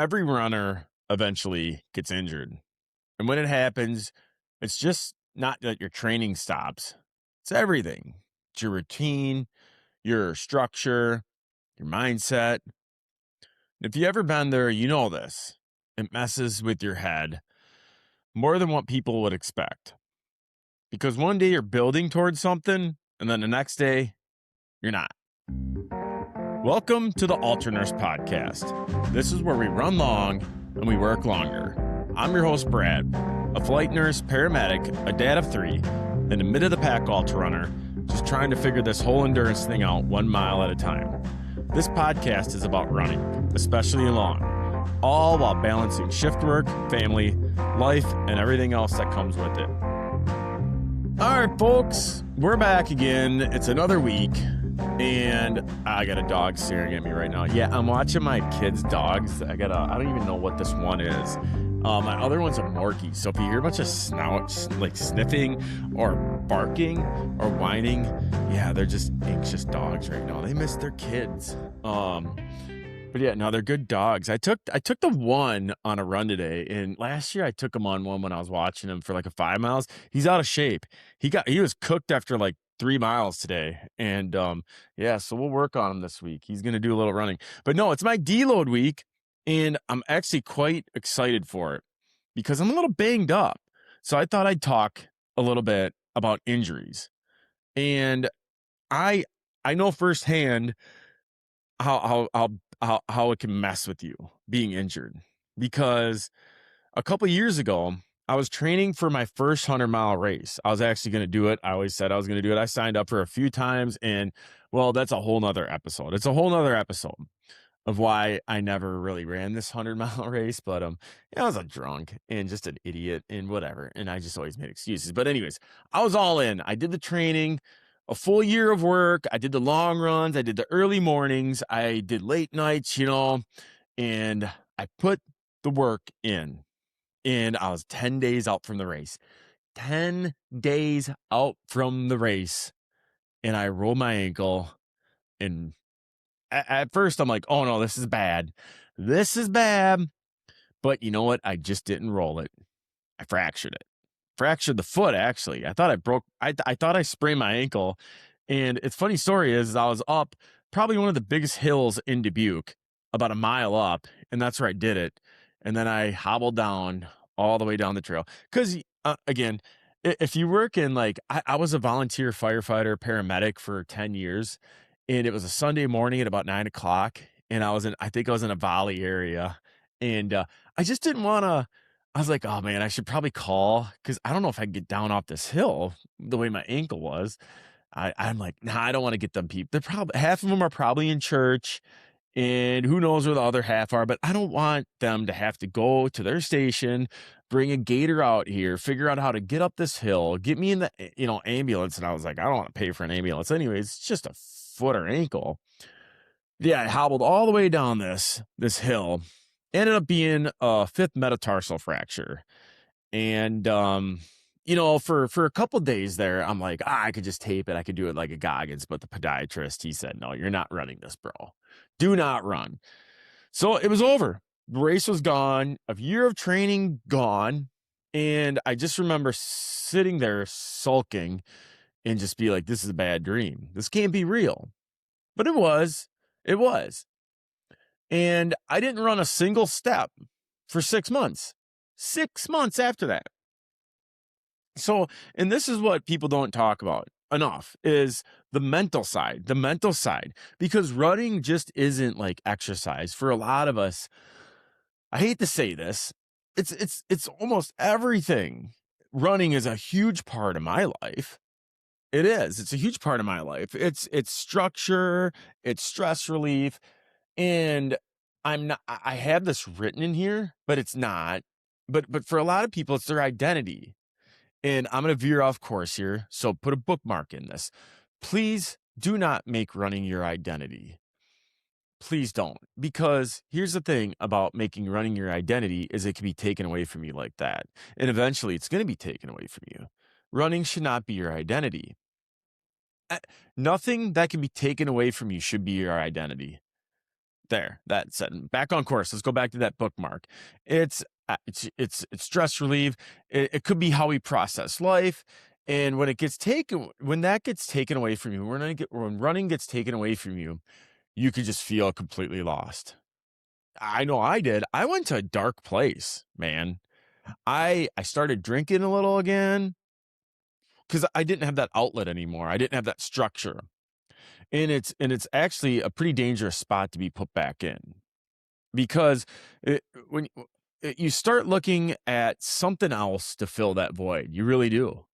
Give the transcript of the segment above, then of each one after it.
Every runner eventually gets injured. And when it happens, it's just not that your training stops. It's everything. It's your routine, your structure, your mindset. If you ever been there, you know this. It messes with your head more than what people would expect. Because one day you're building towards something, and then the next day, you're not. Welcome to the UltraNurse Podcast. This is where we run long and we work longer. I'm your host, Brad, a flight nurse, paramedic, a dad of 3, and a mid-of-the-pack ultra runner, just trying to figure this whole endurance thing out 1 mile at a time. This podcast is about running, especially long, all while balancing shift work, family, life, and everything else that comes with it. All right, folks, we're back again. It's another week. And I got a dog staring at me right now. Yeah, I'm watching my kids' dogs. I don't even know what this one is. My other one's a Morkie. So if you hear a bunch of snouts, like sniffing or barking or whining, yeah, they're just anxious dogs right now. They miss their kids. But yeah, no, they're good dogs. I took the one on a run today, and last year I took him on one when I was watching him for like a 5 miles. He's out of shape. He was cooked after like 3 miles today. And yeah, so we'll work on him this week. He's going to do a little running. But no, it's my deload week, and I'm actually quite excited for it because I'm a little banged up. So I thought I'd talk a little bit about injuries. And I know firsthand how it can mess with you being injured, because a couple years ago, I was training for my first 100-mile race. I was actually going to do it. I always said I was going to do it. I signed up for a few times, and well, that's a whole nother episode. It's a whole nother episode of why I never really ran this 100-mile race. But I was a drunk and just an idiot and whatever, and I just always made excuses. But anyways, I was all in. I did the training, a full year of work. I did the long runs. I did the early mornings. I did late nights, and I put the work in. And I was 10 days out from the race. 10 days out from the race. And I rolled my ankle. And at first I'm like, oh no, this is bad. This is bad. But you know what? I just didn't roll it. I fractured it. Fractured the foot, actually. I thought I thought I sprained my ankle. And it's funny story is I was up probably one of the biggest hills in Dubuque, about a mile up. And that's where I did it. And then I hobbled down all the way down the trail. Because, again, if you work in, I was a volunteer firefighter, paramedic for 10 years. And it was a Sunday morning at about 9 o'clock. And I think I was in a valley area. And I just didn't want to. I was like, oh, man, I should probably call, because I don't know if I can get down off this hill the way my ankle was. I'm like, nah, I don't want to get them people. Half of them are probably in church. And who knows where the other half are, but I don't want them to have to go to their station, bring a gator out here, figure out how to get up this hill, get me in the, ambulance. And I was like, I don't want to pay for an ambulance anyways. It's just a foot or ankle. Yeah, I hobbled all the way down this hill. Ended up being a 5th metatarsal fracture. And, for a couple of days there, I'm like, I could just tape it. I could do it like a Goggins. But the podiatrist, he said, no, you're not running this, bro. Do not run. So it was over. The race was gone. A year of training gone. And I just remember sitting there sulking and just be like, this is a bad dream. This can't be real. But it was. It was. And I didn't run a single step for 6 months. 6 months after that. So, and this is what people don't talk about enough, is the mental side, because running just isn't like exercise for a lot of us. I hate to say this. It's almost everything. Running is a huge part of my life. It is. It's a huge part of my life. It's structure, it's stress relief. And I have this written in here, but it's not. But for a lot of people, it's their identity. And I'm going to veer off course here, so put a bookmark in this. Please do not make running your identity. Please don't. Because here's the thing about making running your identity is it can be taken away from you like that. And eventually it's going to be taken away from you. Running should not be your identity. Nothing that can be taken away from you should be your identity. There, that's it. Back on course. Let's go back to that bookmark. It's stress relief. It could be how we process life. And when that gets taken away from you, when running gets taken away from you, you could just feel completely lost. I know I did. I went to a dark place, man. I started drinking a little again because I didn't have that outlet anymore. I didn't have that structure. And it's actually a pretty dangerous spot to be put back in, because when you start looking at something else to fill that void, you really do.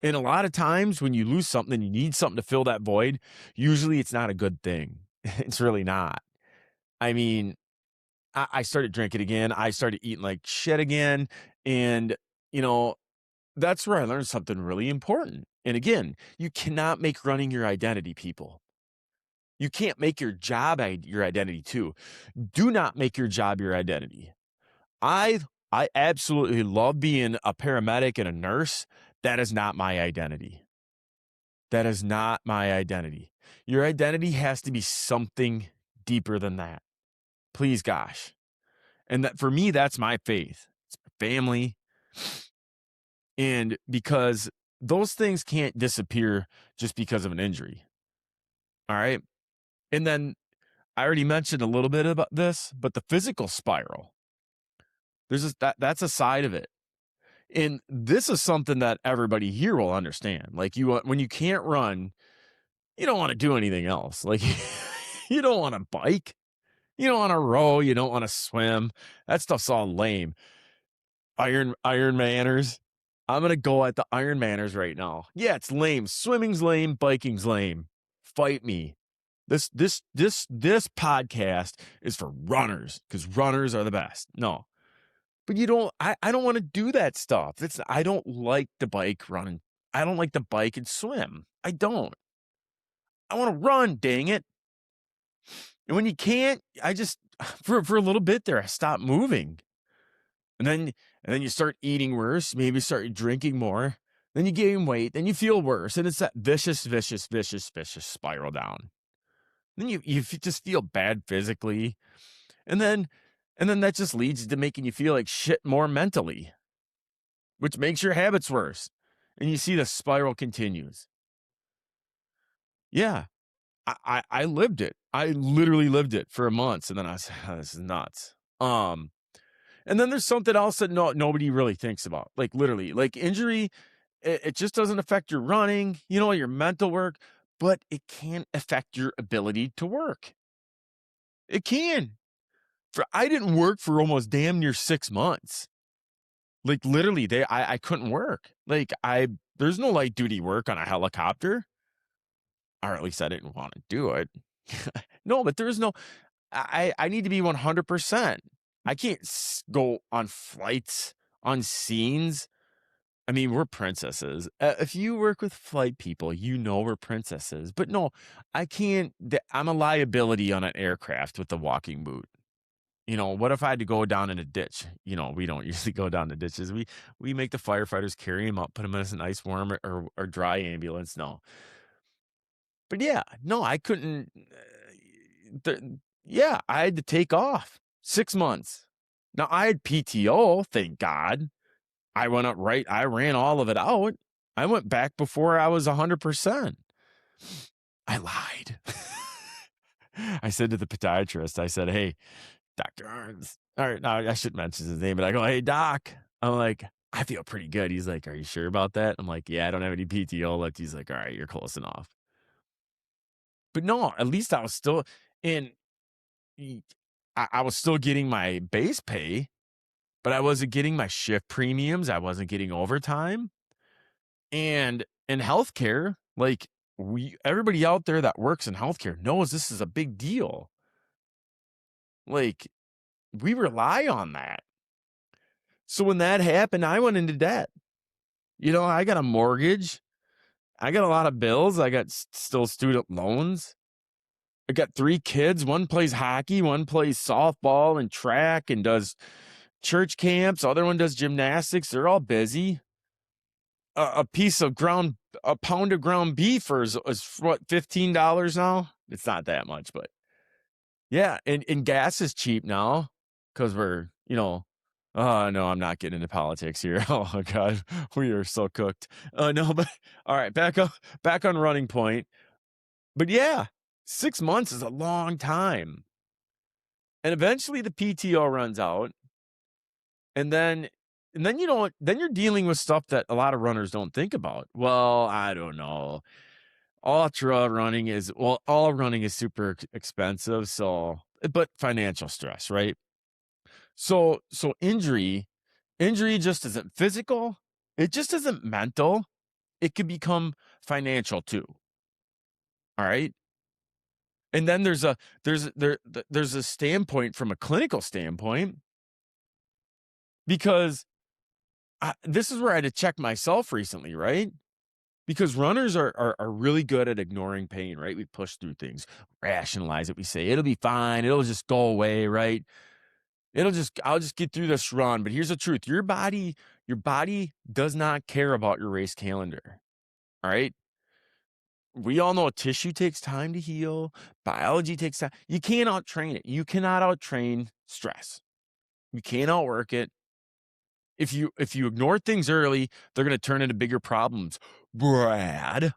And a lot of times when you lose something, you need something to fill that void. Usually it's not a good thing. It's really not. I mean, I started drinking again. I started eating like shit again. And, that's where I learned something really important. And again, you cannot make running your identity, people. You can't make your job your identity too. Do not make your job your identity. I absolutely love being a paramedic and a nurse. That is not my identity. That is not my identity. Your identity has to be something deeper than that. Please, gosh. And that for me, that's my faith. It's my family. And because those things can't disappear just because of an injury. All right. And then I already mentioned a little bit about this, but the physical spiral, that's a side of it. And this is something that everybody here will understand. Like when you can't run, you don't want to do anything else. Like you don't want to bike, you don't want to row, you don't want to swim. That stuff's all lame. Iron manners. I'm going to go at the Iron Manners right now. Yeah, it's lame. Swimming's lame. Biking's lame. Fight me. This podcast is for runners, because runners are the best. No, but I don't want to do that stuff. I don't like the bike running. I don't like the bike and swim. I don't. I want to run, dang it. And when you can't, I just, for a little bit there, I stop moving. And then you start eating worse. Maybe start drinking more. Then you gain weight. Then you feel worse. And it's that vicious spiral down. Then you just feel bad physically. And then that just leads to making you feel like shit more mentally, which makes your habits worse. And you see the spiral continues. Yeah, I lived it. I literally lived it for a month. And then I was, oh, this is nuts. And then there's something else that nobody really thinks about. Like literally, like injury, it just doesn't affect your running, your mental work, but it can affect your ability to work. It can. I didn't work for almost damn near 6 months. Like literally, I couldn't work. Like there's no light duty work on a helicopter, or at least I didn't want to do it. No, but there's no. I need to be 100%. I can't go on flights, on scenes. I mean, we're princesses. If you work with flight people, we're princesses. But no, I can't. I'm a liability on an aircraft with a walking boot. What if I had to go down in a ditch? We don't usually go down the ditches. We make the firefighters carry him up, put him in a nice warm or dry ambulance. No. But yeah, no, I couldn't. Yeah, I had to take off 6 months. Now I had PTO, thank God. I went up right. I ran all of it out. I went back before I was 100%. I lied. I said to the podiatrist, I said, hey, Dr. Arns. All right, now I shouldn't mention his name, but I go, hey, doc. I'm like, I feel pretty good. He's like, are you sure about that? I'm like, yeah, I don't have any PTO left. He's like, all right, you're close enough. But no, at least I was still in. I was still getting my base pay, but I wasn't getting my shift premiums. I wasn't getting overtime. And in healthcare, like everybody out there that works in healthcare knows this is a big deal. Like we rely on that. So when that happened, I went into debt. I got a mortgage. I got a lot of bills. I got still student loans. I got 3 kids. One plays hockey. One plays softball and track and does church camps. Other one does gymnastics. They're all busy. A pound of ground beef is what, $15 now? It's not that much, but Yeah, and gas is cheap now because we're, oh, no, I'm not getting into politics here. Oh, my God, we are so cooked. No, but all right, back on running point. But yeah, 6 months is a long time. And eventually the PTO runs out. And then then you're dealing with stuff that a lot of runners don't think about. Well, I don't know. All running is super expensive, but financial stress, right? So injury just isn't physical, it just isn't mental. It could become financial too. All right? And then there's a standpoint from a clinical standpoint because this is where I had to check myself recently, right? Because runners are really good at ignoring pain, right? We push through things, rationalize it. We say it'll be fine, it'll just go away, right? I'll just get through this run. But here's the truth: your body does not care about your race calendar. All right. We all know tissue takes time to heal. Biology takes time. You can't outtrain it. You cannot outtrain stress. You can't outwork it. If you ignore things early, they're going to turn into bigger problems. Brad,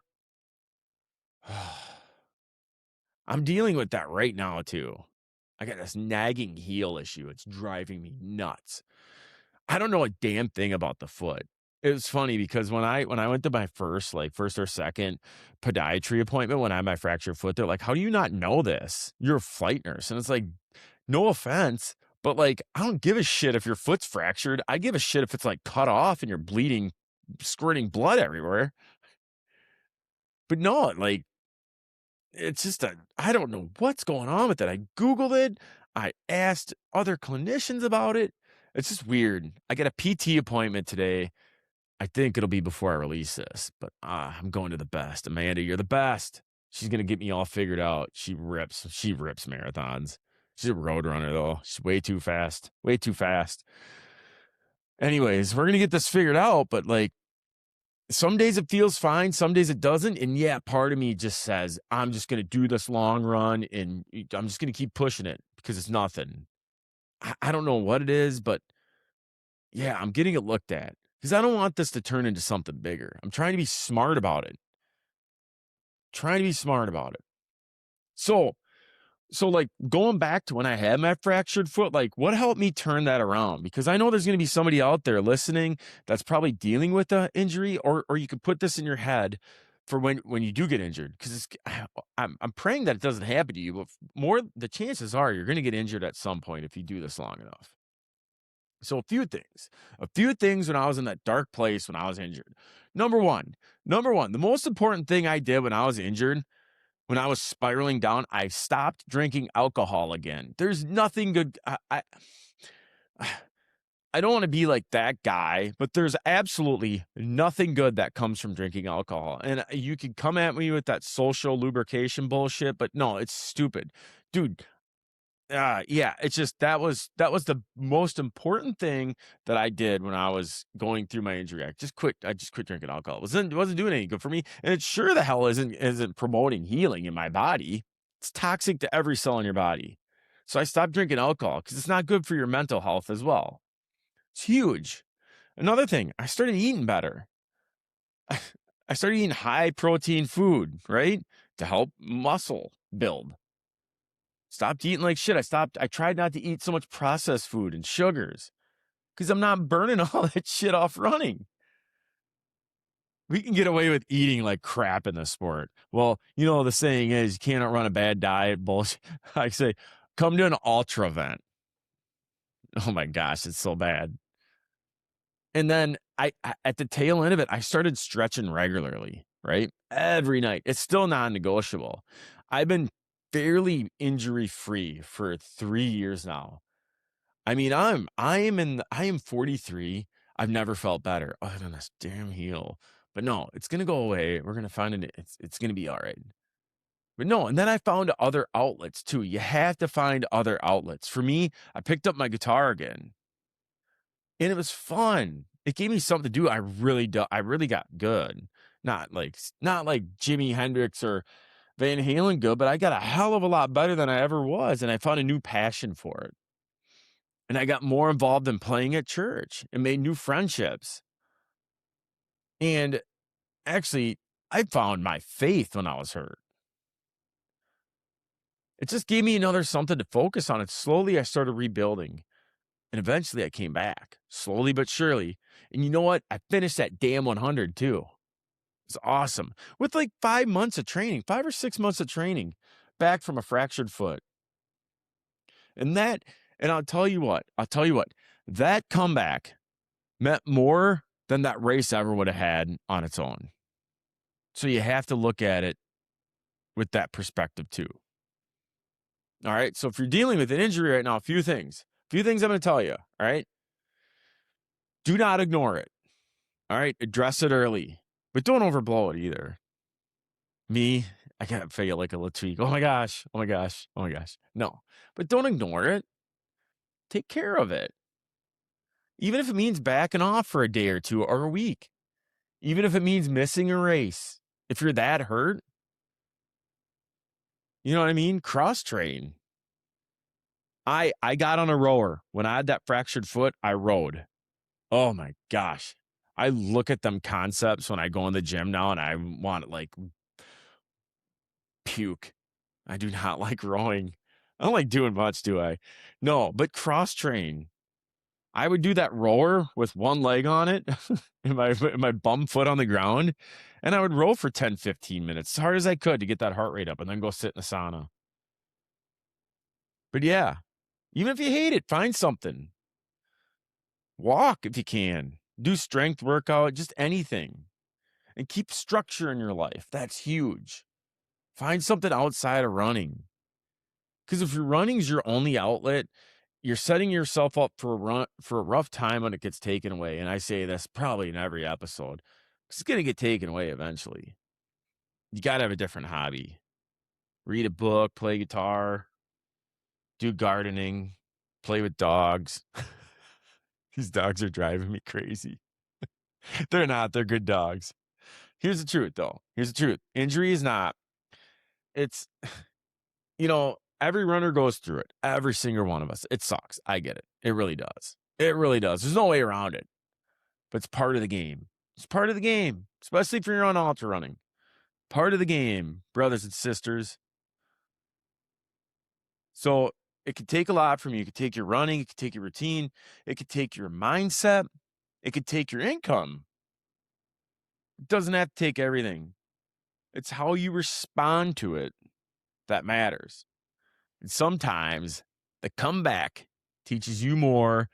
I'm dealing with that right now too. I got this nagging heel issue. It's driving me nuts. I don't know a damn thing about the foot. It was funny because when I went to my first or second podiatry appointment when I had my fractured foot, they're like, "How do you not know this? You're a flight nurse." And it's like, no offense, but like, I don't give a shit if your foot's fractured. I give a shit if it's like cut off and you're bleeding, squirting blood everywhere. But no, like, it's just I don't know what's going on with it. I Googled it. I asked other clinicians about it. It's just weird. I got a PT appointment today. I think it'll be before I release this, but I'm going to the best. Amanda, you're the best. She's going to get me all figured out. She rips marathons. She's a road runner though. She's way too fast. Way too fast. Anyways, we're going to get this figured out, but like some days it feels fine, some days it doesn't. And yeah, part of me just says, I'm just going to do this long run and I'm just going to keep pushing it because it's nothing. I don't know what it is, but yeah, I'm getting it looked at because I don't want this to turn into something bigger. I'm trying to be smart about it. So like going back to when I had my fractured foot, like what helped me turn that around? Because I know there's going to be somebody out there listening that's probably dealing with an injury, or you could put this in your head for when you do get injured. Because I'm praying that it doesn't happen to you, but the chances are you're going to get injured at some point if you do this long enough. So a few things when I was in that dark place when I was injured. Number one, the most important thing I did when I was injured, when I was spiraling down, I stopped drinking alcohol again. There's nothing good. I don't want to be like that guy, but there's absolutely nothing good that comes from drinking alcohol. And you could come at me with that social lubrication bullshit, but no, it's stupid. Dude, yeah, it's just that was the most important thing that I did when I was going through my injury. I just quit drinking alcohol. It wasn't doing any good for me, and it sure the hell isn't promoting healing in my body. It's toxic to every cell in your body. So I stopped drinking alcohol because it's not good for your mental health as well. It's huge. Another thing, I started eating better. I started eating high protein food, right? To help muscle build. Stopped eating like shit. I tried not to eat so much processed food and sugars because I'm not burning all that shit off running. We can get away with eating like crap in the sport. Well, the saying is you cannot run a bad diet. Bullshit. I say, come to an ultra event. Oh my gosh, it's so bad. And then I at the tail end of it, I started stretching regularly, right? Every night. It's still non-negotiable. I've been fairly injury free for 3 years now. I mean, I am 43. I've never felt better other than this damn heel. But no, it's gonna go away. We're gonna find it. It's gonna be all right. But no, and then I found other outlets too. You have to find other outlets. For me, I picked up my guitar again, and it was fun. It gave me something to do. I really got good. Not like Jimi Hendrix or Van Halen good, but I got a hell of a lot better than I ever was. And I found a new passion for it. And I got more involved in playing at church and made new friendships. And actually, I found my faith when I was hurt. It just gave me another something to focus on. And slowly I started rebuilding. And eventually I came back, slowly but surely. And you know what? I finished that damn 100 too. It's awesome. With like 5 months of training, 5 or 6 months of training, back from a fractured foot. And I'll tell you what, that comeback meant more than that race ever would have had on its own. So you have to look at it with that perspective too. All right. So if you're dealing with an injury right now, a few things I'm going to tell you. All right. Do not ignore it. All right. Address it early, but don't overblow it either. Me, I can't feel like a little tweak. Oh my gosh. No, but don't ignore it. Take care of it. Even if it means backing off for a day or two or a week, even if it means missing a race, if you're that hurt, you know what I mean? Cross train. I got on a rower. When I had that fractured foot, I rode. Oh my gosh. I look at them concepts when I go in the gym now and I want to like puke. I do not like rowing. I don't like doing much, do I? No, but cross train. I would do that rower with one leg on it and my bum foot on the ground. And I would row for 10, 15 minutes as hard as I could to get that heart rate up and then go sit in the sauna. But yeah, even if you hate it, find something. Walk if you can. Do strength workout, just anything. And keep structure in your life. That's huge. Find something outside of running. Because if your running is your only outlet, you're setting yourself up for a rough time when it gets taken away. And I say this probably in every episode. It's going to get taken away eventually. You got to have a different hobby. Read a book, play guitar, do gardening, play with dogs. These dogs are driving me crazy. They're not. They're good dogs. Here's the truth, though. Injury is not. It's, every runner goes through it. Every single one of us. It sucks. I get it. It really does. There's no way around it. But it's part of the game. It's part of the game, especially if you're on ultra running. Part of the game, brothers and sisters. So it could take a lot from you. It could take your running. It could take your routine. It could take your mindset. It could take your income. It doesn't have to take everything. It's how you respond to it that matters. And sometimes the comeback teaches you more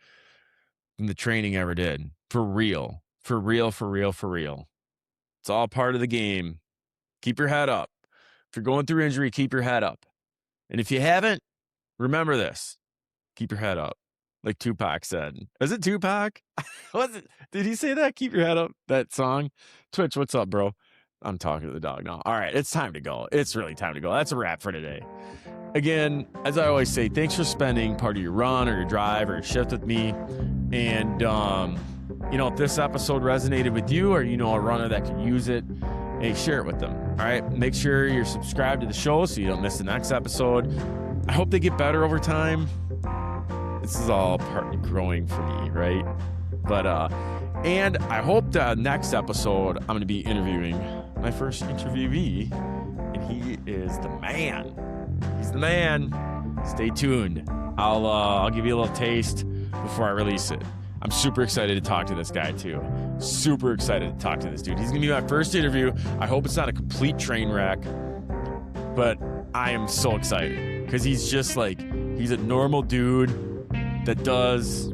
than the training ever did. For real. It's all part of the game. Keep your head up. If you're going through injury, keep your head up. And if you haven't, remember this. Keep your head up. Like Tupac said. Is it Tupac? Was it? Did he say that? Keep your head up. That song. Twitch, what's up, bro? I'm talking to the dog now. All right, it's time to go. It's really time to go. That's a wrap for today. Again, as I always say, thanks for spending part of your run or your drive or your shift with me. And, if this episode resonated with you or a runner that could use it, hey, share it with them. All right, make sure you're subscribed to the show so you don't miss the next episode. I hope they get better over time. This is all part of growing for me, right? But, and I hope the next episode, I'm going to be interviewing my first interviewee, and he is the man. He's the man. Stay tuned. I'll give you a little taste before I release it. I'm super excited to talk to this guy too. Super excited to talk to this dude. He's going to be my first interview. I hope it's not a complete train wreck, but I am so excited because he's just he's a normal dude that does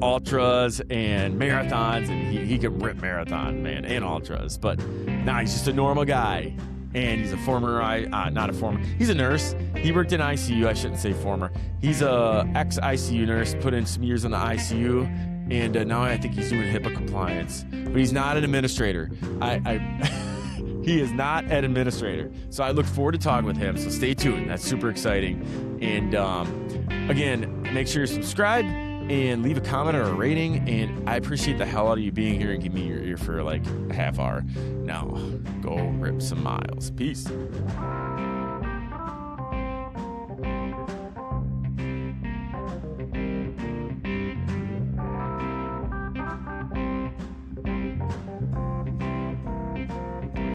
ultras and marathons, and he can rip marathon, man, and ultras. But he's just a normal guy, and he's a he's a nurse. He worked in ICU. I shouldn't say former. He's a ex-ICU nurse, put in some years in the ICU, and now I think he's doing HIPAA compliance. But he's not an administrator. He is not an administrator. So I look forward to talking with him. So stay tuned. That's super exciting. And again, make sure you're subscribed. and leave a comment or a rating. And I appreciate the hell out of you being here and giving me your ear for like a half hour. Now, go rip some miles. Peace.